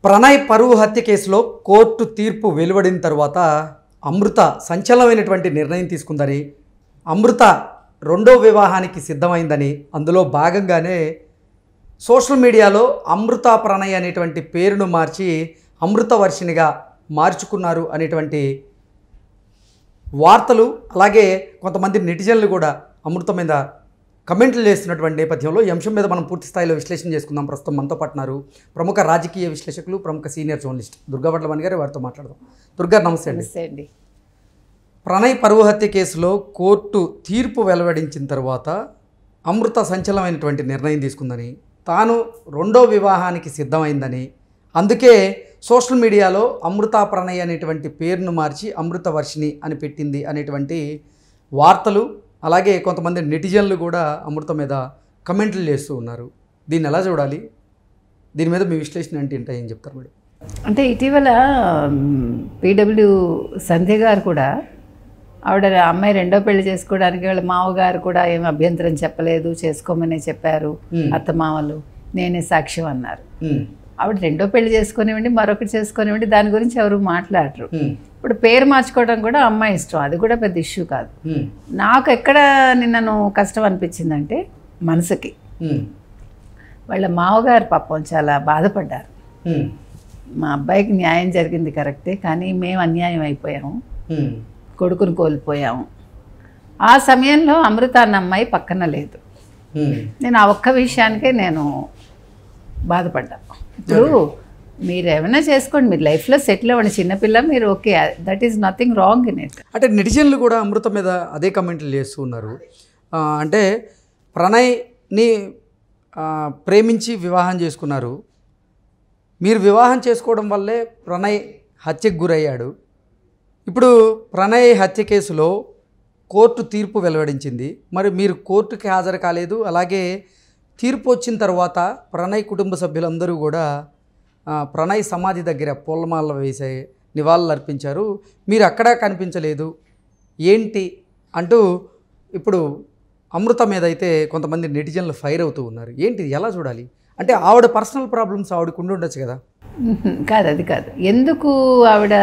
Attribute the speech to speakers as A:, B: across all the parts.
A: ప్రణయ్ పరువు హత్య కేసులో కోర్టు తీర్పు వెలువడిన తర్వాత అమృత సంచలనమైనటువంటి నిర్ణయం తీసుకుందని, అమృత రెండో వివాహానికి సిద్ధమైందని, అందులో భాగంగానే సోషల్ మీడియాలో అమృత ప్రణయ్ అనేటువంటి పేరును మార్చి అమృత వర్షినిగా మార్చుకున్నారు అనేటువంటి వార్తలు, అలాగే కొంతమంది నెటిజన్లు కూడా అమృత మీద కమెంట్లు చేస్తున్నటువంటి నేపథ్యంలో ఈ అంశం మీద మనం పూర్తి స్థాయిలో విశ్లేషణ చేసుకుందాం. ప్రస్తుతం మనతో పాటున్నారు ప్రముఖ రాజకీయ విశ్లేషకులు, ప్రముఖ సీనియర్ జర్నలిస్ట్ దుర్గా వడ్లమణి గారు. వారితో మాట్లాడదాం. దుర్గా, నమస్తే అండి. ప్రణయ్ పరువు హత్య కేసులో కోర్టు తీర్పు వెలువడించిన తర్వాత అమృత సంచలనమైనటువంటి నిర్ణయం తీసుకుందని, తాను రెండో వివాహానికి సిద్ధమైందని, అందుకే సోషల్ మీడియాలో అమృత ప్రణయ్ అనేటువంటి పేరును మార్చి అమృత వర్షిని అని పెట్టింది అనేటువంటి వార్తలు, అలాగే కొంతమంది నెటిజన్లు కూడా అమృత మీద కమెంట్లు చేస్తూ ఉన్నారు. దీన్ని ఎలా చూడాలి? దీని మీద మీ విశ్లేషణ ఏంటి, ఏం చెప్తారు మేడం?
B: అంటే ఇటీవల పీడబ్ల్యూ సంధ్య గారు కూడా, ఆవిడ అమ్మాయి రెండో పెళ్లి చేసుకోవడానికి వాళ్ళ మామగారు కూడా ఏం అభ్యంతరం చెప్పలేదు, చేసుకోమనే చెప్పారు, అత్తమామలు నేనే సాక్ష్యం అన్నారు. ఆవిడ రెండో పెళ్లి చేసుకునివ్వండి, మరొకటి చేసుకునివ్వండి, దాని గురించి ఎవరు మాట్లాడరు. ఇప్పుడు పేరు మార్చుకోవడం కూడా అమ్మాయి ఇష్టం, అది కూడా పెద్ద ఇష్యూ కాదు. నాకు ఎక్కడ నిన్నను కష్టం అనిపించిందంటే మనసుకి, వాళ్ళ మామగారు పాపం చాలా బాధపడ్డారు. మా అబ్బాయికి న్యాయం జరిగింది కరెక్టే, కానీ మేము అన్యాయం అయిపోయాము, కొడుకుని కోల్పోయాము. ఆ సమయంలో అమృత అన్న అమ్మాయి పక్కన లేదు. నేను ఆ ఒక్క విషయానికే నేను బాధపడ్డా. ఇప్పుడు మీరు ఏమైనా చేసుకోండి, మీరు లైఫ్లో సెటిల్ అవ్వండి, చిన్నపిల్ల మీరు, okay, that is nothing wrong in it.
A: అంటే నెటిజన్లు కూడా అమృత మీద అదే కమెంట్లు చేస్తూ ఉన్నారు. అంటే ప్రణయ్ని ప్రేమించి వివాహం చేసుకున్నారు, మీరు వివాహం చేసుకోవడం వల్లే ప్రణయ్ హత్యకు గురయ్యాడు. ఇప్పుడు ప్రణయ్ హత్య కేసులో కోర్టు తీర్పు వెలువడించింది, మరి మీరు కోర్టుకి హాజరు కాలేదు. అలాగే తీర్పు వచ్చిన తర్వాత ప్రణయ్ కుటుంబ సభ్యులందరూ కూడా ప్రణయ్ సమాధి దగ్గర పూలమాల వేసే నివాళులు అర్పించారు, మీరు అక్కడా కనిపించలేదు ఏంటి అంటూ ఇప్పుడు అమృత మీద అయితే కొంతమంది నెటిజన్లు ఫైర్ అవుతూ ఉన్నారు. ఏంటి, ఎలా చూడాలి? అంటే ఆవిడ పర్సనల్ ప్రాబ్లమ్స్ ఆవిడకు ఉండి ఉండొచ్చు కదా?
B: కాదు, అది కాదు. ఎందుకు ఆవిడ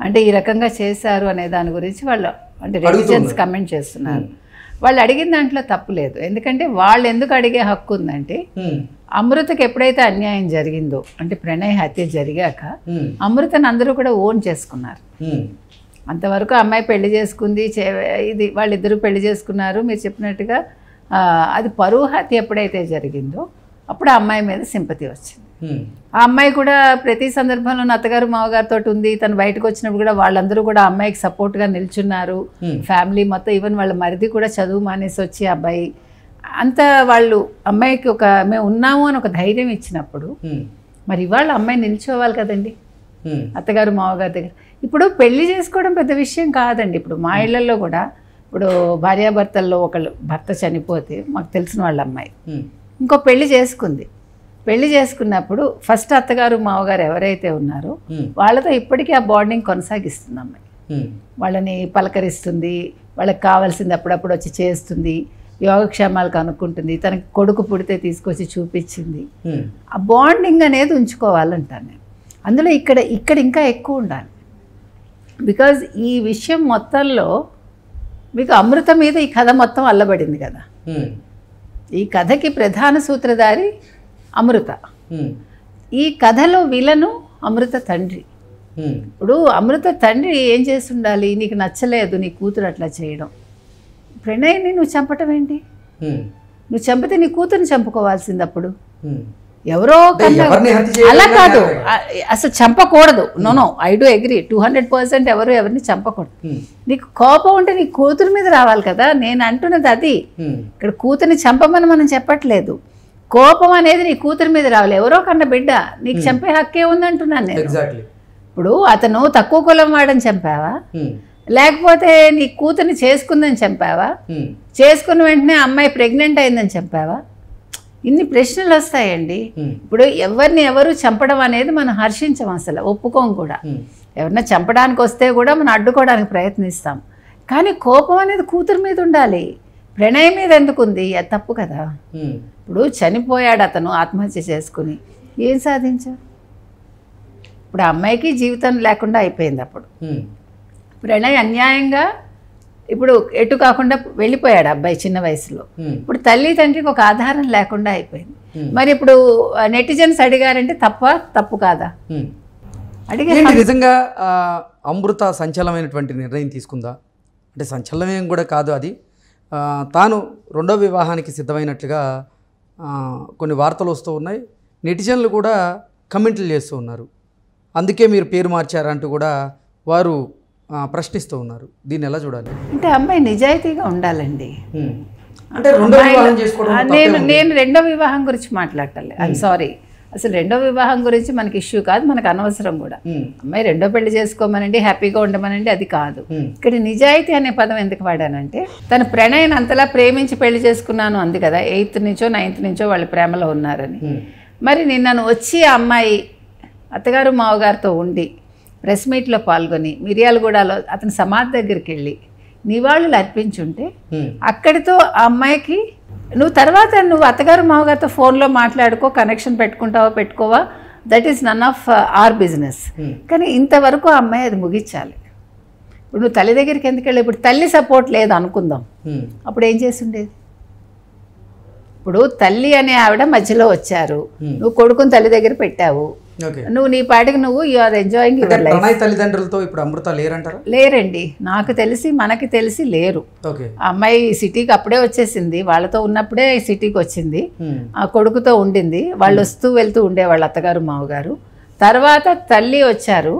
B: అంటే ఈ రకంగా చేశారు అనే దాని గురించి వాళ్ళు అంటే నెటిజన్స్ కమెంట్ చేస్తున్నారు. వాళ్ళు అడిగిన దాంట్లో తప్పు లేదు, ఎందుకంటే వాళ్ళు ఎందుకు అడిగే హక్కు ఉందంటే, అమృతకి ఎప్పుడైతే అన్యాయం జరిగిందో, అంటే ప్రణయ్ హత్య జరిగాక అమృతను అందరూ కూడా ఓన్ చేసుకున్నారు. అంతవరకు అమ్మాయి పెళ్లి చేసుకుంది, ఇది వాళ్ళిద్దరూ పెళ్లి చేసుకున్నారు. మీరు చెప్పినట్టుగా అది పరువు హత్య ఎప్పుడైతే జరిగిందో అప్పుడు ఆ అమ్మాయి మీద సింపతి వచ్చింది. ఆ అమ్మాయి కూడా ప్రతి సందర్భంలో అత్తగారు మామగారితో ఉంది, తను బయటకు వచ్చినప్పుడు కూడా వాళ్ళందరూ కూడా అమ్మాయికి సపోర్ట్గా నిల్చున్నారు, ఫ్యామిలీ మొత్తం. ఈవెన్ వాళ్ళ మరిది కూడా చదువు మానేసి వచ్చి అబ్బాయి అంతా వాళ్ళు అమ్మాయికి ఒక మేము ఉన్నాము అని ఒక ధైర్యం ఇచ్చినప్పుడు, మరి ఇవాళ అమ్మాయి నిల్చోవాలి కదండి అత్తగారు మామగారి దగ్గర. ఇప్పుడు పెళ్లి చేసుకోవడం పెద్ద విషయం కాదండి. ఇప్పుడు మా ఇళ్లలో కూడా ఇప్పుడు భార్యాభర్తల్లో ఒకళ్ళు భర్త చనిపోతే, మాకు తెలిసిన వాళ్ళ అమ్మాయి ఇంకో పెళ్లి చేసుకుంది. పెళ్లి చేసుకున్నప్పుడు ఫస్ట్ అత్తగారు మామగారు ఎవరైతే ఉన్నారో వాళ్ళతో ఇప్పటికీ ఆ బాండింగ్ కొనసాగిస్తుంది అమ్మాయి. వాళ్ళని పలకరిస్తుంది, వాళ్ళకి కావాల్సింది అప్పుడప్పుడు వచ్చి చేస్తుంది, యోగక్షేమాలు కనుక్కుంటుంది, తనకి కొడుకు పుడితే తీసుకొచ్చి చూపించింది. ఆ బాండింగ్ అనేది ఉంచుకోవాలంటాను నేను. అందులో ఇక్కడ ఇంకా ఎక్కువ ఉండాలి. బికాజ్ ఈ విషయం మొత్తంలో మీకు అమృత మీద ఈ కథ మొత్తం అల్లబడింది కదా. ఈ కథకి ప్రధాన సూత్రధారి అమృత. ఈ కథలో విలను అమృత తండ్రి. ఇప్పుడు అమృత తండ్రి ఏం చేస్తుండాలి? నీకు నచ్చలేదు నీ కూతురు అట్లా చేయడం, ప్రణయ్ని నువ్వు చంపటం ఏంటి? నువ్వు చంపితే నీ కూతురుని చంపుకోవాల్సింది. అప్పుడు ఎవరో అలా కాదు, అసలు చంపకూడదు. నో, ఐ డూ అగ్రీ 200% ఎవరిని చంపకూడదు. నీకు కోపం ఉంటే నీ కూతురు మీద రావాలి కదా. నేను అంటున్నది అది. ఇక్కడ కూతుర్ని చంపమని మనం చెప్పట్లేదు. కోపం అనేది నీ కూతురు మీద రావాలి. ఎవరో కన్న బిడ్డ, నీకు చంపే హక్కే ఉందంటున్నాను నేను. ఇప్పుడు అతను తక్కువ కులం వాడని చంపావా, లేకపోతే నీ కూతుర్ని చేసుకుందని చంపావా, చేసుకున్న వెంటనే అమ్మాయి ప్రెగ్నెంట్ అయిందని చంపావా? ఇన్ని ప్రశ్నలు వస్తాయండి. ఇప్పుడు ఎవరు చంపడం అనేది మనం హర్షించం, అసలు ఒప్పుకోం కూడా. ఎవరిని చంపడానికి వస్తే కూడా మనం అడ్డుకోవడానికి ప్రయత్నిస్తాం. కానీ కోపం అనేది కూతురు మీద ఉండాలి, ప్రణయ్ మీద ఎందుకు ఉంది? అది తప్పు కదా. ఇప్పుడు చనిపోయాడు అతను ఆత్మహత్య చేసుకుని, ఏం సాధించావు? ఇప్పుడు ఆ అమ్మాయికి జీవితం లేకుండా అయిపోయింది. అప్పుడు ప్రణయ్ అన్యాయంగా ఇప్పుడు ఎటు కాకుండా వెళ్ళిపోయాడు అబ్బాయి చిన్న వయసులో. ఇప్పుడు తల్లి తండ్రికి ఒక ఆధారం లేకుండా అయిపోయింది. మరి ఇప్పుడు నెటిజన్స్ అడిగారంటే తప్పు కాదా?
A: అడిగారు. నిజంగా అమృత సంచలనమైనటువంటి నిర్ణయం తీసుకుందా? అంటే సంచలనం కూడా కాదు అది. తాను రెండో వివాహానికి సిద్ధమైనట్లుగా కొన్ని వార్తలు వస్తూ ఉన్నాయి. నెటిజన్లు కూడా కమెంట్లు చేస్తూ ఉన్నారు. అందుకే మీరు పేరు మార్చారంటూ కూడా వారు ప్రశ్నిస్తూ ఉన్నారు. దీన్ని ఎలా చూడాలి?
B: అంటే అమ్మాయి నిజాయితీగా ఉండాలండి.
A: అంటే
B: నేను రెండో వివాహం గురించి మాట్లాడాలి. ఐఎమ్ సారీ, అసలు రెండో వివాహం గురించి మనకి ఇష్యూ కాదు, మనకు అనవసరం కూడా. అమ్మాయి రెండో పెళ్లి చేసుకోమనండి, హ్యాపీగా ఉండమనండి, అది కాదు. ఇక్కడ నిజాయితీ అనే పదం ఎందుకు వాడానంటే, తన ప్రణయని అంతలా ప్రేమించి పెళ్లి చేసుకున్నాను అంది కదా, 8th నుంచో 9th నుంచో వాళ్ళు ప్రేమలో ఉన్నారని. మరి నిన్నను వచ్చి ఆ అమ్మాయి అత్తగారు మావగారితో ఉండి ప్రెస్ మీట్లో పాల్గొని మిర్యాలగూడలో అతని సమాధి దగ్గరికి వెళ్ళి నివాళులు అర్పించుంటే అక్కడితో ఆ అమ్మాయికి నువ్వు అత్తగారు మావగారితో ఫోన్లో మాట్లాడుకో, కనెక్షన్ పెట్టుకోవా, that is none of our business. కానీ ఇంతవరకు ఆ అమ్మాయి అది ముగించాలి. ఇప్పుడు నువ్వు తల్లి దగ్గరికి ఎందుకు వెళ్ళి, ఇప్పుడు తల్లి సపోర్ట్ లేదు అనుకుందాం, అప్పుడు ఏం చేసి ఉండేది? ఇప్పుడు తల్లి అనే ఆవిడ మధ్యలో వచ్చారు, నువ్వు కొడుకుని తల్లి దగ్గర పెట్టావు, నువ్వు నీ పాటికి నువ్వు you are enjoying your life.
A: తల్లిదండ్రులతో ఇప్పుడు అమృత లేరంటారా?
B: లేరండి, నాకు తెలిసి మనకి తెలిసి లేరు. ఆ అమ్మాయి సిటీకి అప్పుడే వచ్చేసింది, వాళ్ళతో ఉన్నప్పుడే సిటీకి వచ్చింది, ఆ కొడుకుతో ఉండింది, వాళ్ళు వస్తూ వెళ్తూ ఉండేవాళ్ళు అత్తగారు మావగారు. తర్వాత తల్లి వచ్చారు,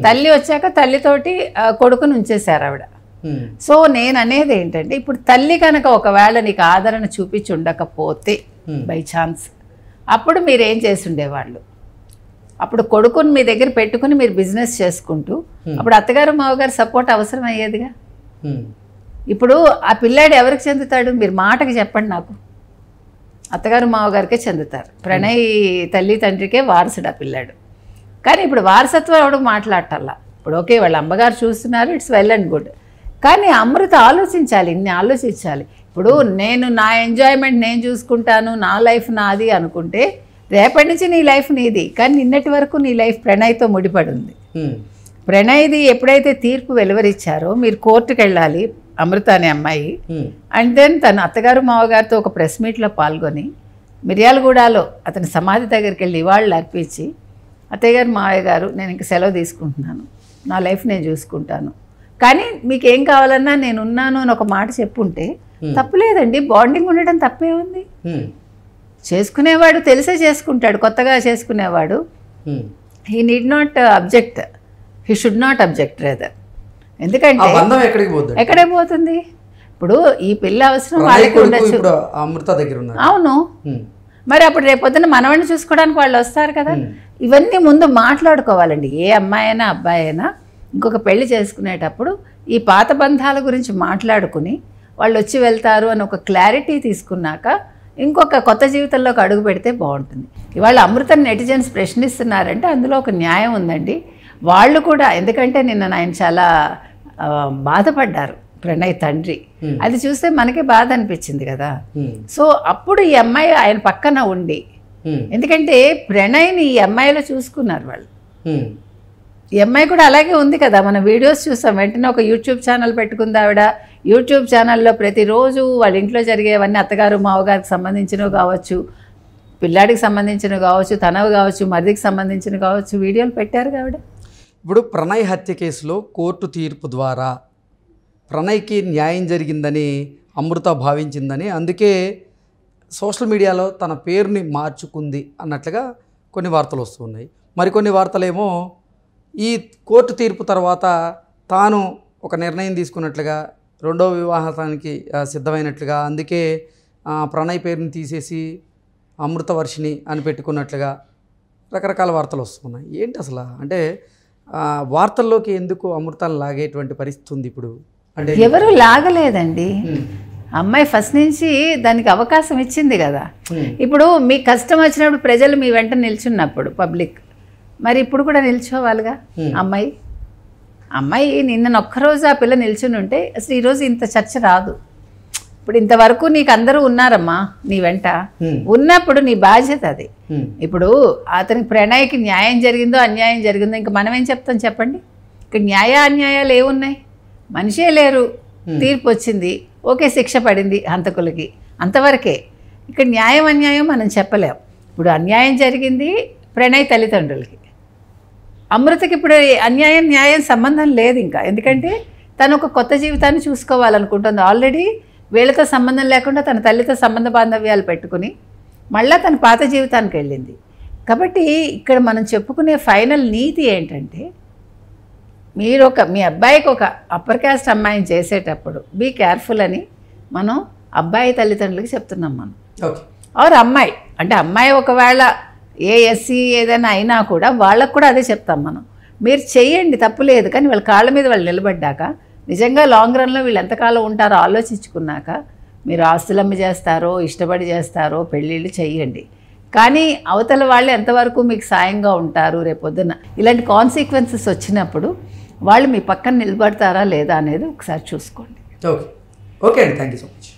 B: తల్లి వచ్చాక తల్లితోటి కొడుకుని ఉంచేశారు ఆవిడ. సో నేను అనేది ఏంటంటే, ఇప్పుడు తల్లి కనుక ఒకవేళ నీకు ఆదరణ చూపించి ఉండకపోతే బై ఛాన్స్, అప్పుడు మీరేం చేసి ఉండేవాళ్ళు? అప్పుడు కొడుకుని మీ దగ్గర పెట్టుకుని మీరు బిజినెస్ చేసుకుంటూ అప్పుడు అత్తగారు మావగారు సపోర్ట్ అవసరం అయ్యేదిగా. ఇప్పుడు ఆ పిల్లాడు ఎవరికి చెందుతాడు? మీరు మాటకి చెప్పండి నాకు. అత్తగారు మావగారికే చెందుతారు. ప్రణయ్ తల్లి తండ్రికే వారసుడు ఆ పిల్లాడు. కానీ ఇప్పుడు వారసత్వం ఎవడు మాట్లాడటల్లా. ఇప్పుడు ఓకే, వాళ్ళ అమ్మగారు చూస్తున్నారు, ఇట్స్ వెల్ అండ్ గుడ్. కానీ అమృత ఆలోచించాలి, ఇన్ని ఆలోచించాలి. ఇప్పుడు నేను నా ఎంజాయ్మెంట్ నేను చూసుకుంటాను, నా లైఫ్ నాది అనుకుంటే రేపటి నుంచి నీ లైఫ్ నీది. కానీ నిన్నటి వరకు నీ లైఫ్ ప్రణయ్తో ముడిపడి ఉంది. ప్రణయ్ది ఎప్పుడైతే తీర్పు వెలువరిచ్చారో మీరు కోర్టుకు వెళ్ళాలి అమృత అనే అమ్మాయి. అండ్ దెన్ తన అత్తగారు మావగారితో ఒక ప్రెస్ మీట్లో పాల్గొని మిర్యాలగూడలో అతని సమాధి దగ్గరికి వెళ్ళి నివాళులు అర్పించి, అత్తయ్య గారు మావయ్య గారు నేను ఇంక సెలవు తీసుకుంటున్నాను, నా లైఫ్ నేను చూసుకుంటాను, కానీ మీకు ఏం కావాలన్నా నేను ఉన్నాను అని ఒక మాట చెప్పుంటే తప్పులేదండి. బాండింగ్ ఉండడం తప్పే ఉంది. చేసుకునేవాడు తెలిసే చేసుకుంటాడు, కొత్తగా చేసుకునేవాడు. He need not object, he should not object rather. ఎందుకంటే ఎక్కడే పోతుంది? ఇప్పుడు ఈ పిల్ల అవసరం వాళ్ళకి ఉండొచ్చు. అవును, మరి అప్పుడు రేపొద్దున మనవాడిని చూసుకోవడానికి వాళ్ళు వస్తారు కదా. ఇవన్నీ ముందు మాట్లాడుకోవాలండి. ఏ అమ్మాయి అయినా అబ్బాయి అయినా ఇంకొక పెళ్లి చేసుకునేటప్పుడు ఈ పాత బంధాల గురించి మాట్లాడుకుని వాళ్ళు వచ్చి వెళ్తారు అని ఒక క్లారిటీ తీసుకున్నాక ఇంకొక కొత్త జీవితంలోకి అడుగు పెడితే బాగుంటుంది. ఇవాళ అమృతని నెటిజన్స్ ప్రశ్నిస్తున్నారంటే అందులో ఒక న్యాయం ఉందండి. వాళ్ళు కూడా, ఎందుకంటే నిన్న ఆయన చాలా బాధపడ్డారు ప్రణయ్ తండ్రి. అది చూస్తే మనకే బాధ అనిపించింది కదా. సో అప్పుడు ఈ అమ్మాయి ఆయన పక్కన ఉండి, ఎందుకంటే ప్రణయ్ని ఈ అమ్మాయిలో చూసుకున్నారు వాళ్ళు. ఈ అమ్మాయి కూడా అలాగే ఉంది కదా, మన వీడియోస్ చూస్తాం. వెంటనే ఒక యూట్యూబ్ ఛానల్ పెట్టుకుంది ఆవిడ. యూట్యూబ్ ఛానల్లో ప్రతిరోజు వాళ్ళ ఇంట్లో జరిగేవన్నీ అత్తగారు మావగారికి సంబంధించినవి కావచ్చు, పిల్లాడికి సంబంధించినవి కావచ్చు, తనవి కావచ్చు, మరిదికి సంబంధించినవి కావచ్చు, వీడియోలు పెట్టారు ఆవిడ.
A: ఇప్పుడు ప్రణయ్ హత్య కేసులో కోర్టు తీర్పు ద్వారా ప్రణయ్కి న్యాయం జరిగిందని అమృత భావించిందని, అందుకే సోషల్ మీడియాలో తన పేరుని మార్చుకుంది అన్నట్లుగా కొన్ని వార్తలు వస్తున్నాయి. మరికొన్ని వార్తలేమో ఈ కోర్టు తీర్పు తర్వాత తాను ఒక నిర్ణయం తీసుకున్నట్లుగా, రెండో వివాహానికి సిద్ధమైనట్లుగా, అందుకే ప్రణయ్ పేరుని తీసేసి అమృతవర్షిణి అని పెట్టుకున్నట్లుగా రకరకాల వార్తలు వస్తున్నాయి. ఏంటి అసలు? అంటే వార్తల్లోకి ఎందుకు అమృతాన్ని లాగేటువంటి పరిస్థితి ఉంది ఇప్పుడు? అంటే
B: ఎవరు లాగలేదండి, అమ్మాయి ఫస్ట్ నుంచి దానికి అవకాశం ఇచ్చింది కదా. ఇప్పుడు మీ కష్టం వచ్చినప్పుడు ప్రజలు మీ వెంట నిల్చున్నప్పుడు పబ్లిక్, మరి ఇప్పుడు కూడా నిల్చోవాలిగా. అమ్మాయి నిన్న ఒక్కరోజు ఆ పిల్ల నిల్చుని ఉంటే అసలు ఈరోజు ఇంత చర్చ రాదు. ఇప్పుడు ఇంతవరకు నీకు అందరూ ఉన్నారమ్మా నీ వెంట, ఉన్నప్పుడు నీ బాధ్యత అది. ఇప్పుడు అతనికి ప్రణయ్కి న్యాయం జరిగిందో అన్యాయం జరిగిందో ఇంకా మనం ఏం చెప్తాం చెప్పండి. ఇక్కడ న్యాయ అన్యాయాలు ఏమున్నాయి? మనిషే లేరు, తీర్పు వచ్చింది, ఓకే శిక్ష పడింది హంతకులకి, అంతవరకే. ఇక్కడ న్యాయం అన్యాయం మనం చెప్పలేం. ఇప్పుడు అన్యాయం జరిగింది ప్రణయ్ తల్లిదండ్రులకి, అమృతకి ఇప్పుడు అన్యాయం న్యాయం సంబంధం లేదు ఇంకా. ఎందుకంటే తను ఒక కొత్త జీవితాన్ని చూసుకోవాలనుకుంటుంది. ఆల్రెడీ వీళ్ళతో సంబంధం లేకుండా తన తల్లితో సంబంధ బాంధవ్యాలు పెట్టుకుని మళ్ళీ తన పాత జీవితానికి వెళ్ళింది. కాబట్టి ఇక్కడ మనం చెప్పుకునే ఫైనల్ నీతి ఏంటంటే, మీరు మీ అబ్బాయికి ఒక అప్పర్ క్యాస్ట్ అమ్మాయిని చేసేటప్పుడు బీ కేర్ఫుల్ అని మనం అబ్బాయి తల్లిదండ్రులకి చెప్తున్నాం మనం. ఆర్ అమ్మాయి అంటే అమ్మాయి ఒకవేళ ఎస్సీ ఏదైనా అయినా కూడా వాళ్ళకు కూడా అదే చెప్తాం మనం. మీరు చెయ్యండి తప్పు లేదు, కానీ వాళ్ళ కాళ్ళ మీద వాళ్ళు నిలబడ్డాక నిజంగా లాంగ్ రన్లో వీళ్ళు ఎంతకాలం ఉంటారో ఆలోచించుకున్నాక మీరు ఆస్తులమ్మి చేస్తారో ఇష్టపడి చేస్తారో పెళ్ళిళ్ళు చెయ్యండి. కానీ అవతల వాళ్ళు ఎంతవరకు మీకు సాయంగా ఉంటారు రేపొద్దున ఇలాంటి కాన్సిక్వెన్సెస్ వచ్చినప్పుడు వాళ్ళు మీ పక్కన నిలబడతారా లేదా అనేది ఒకసారి చూసుకోండి.
A: ఓకే అండి, థ్యాంక్ యూ సో మచ్.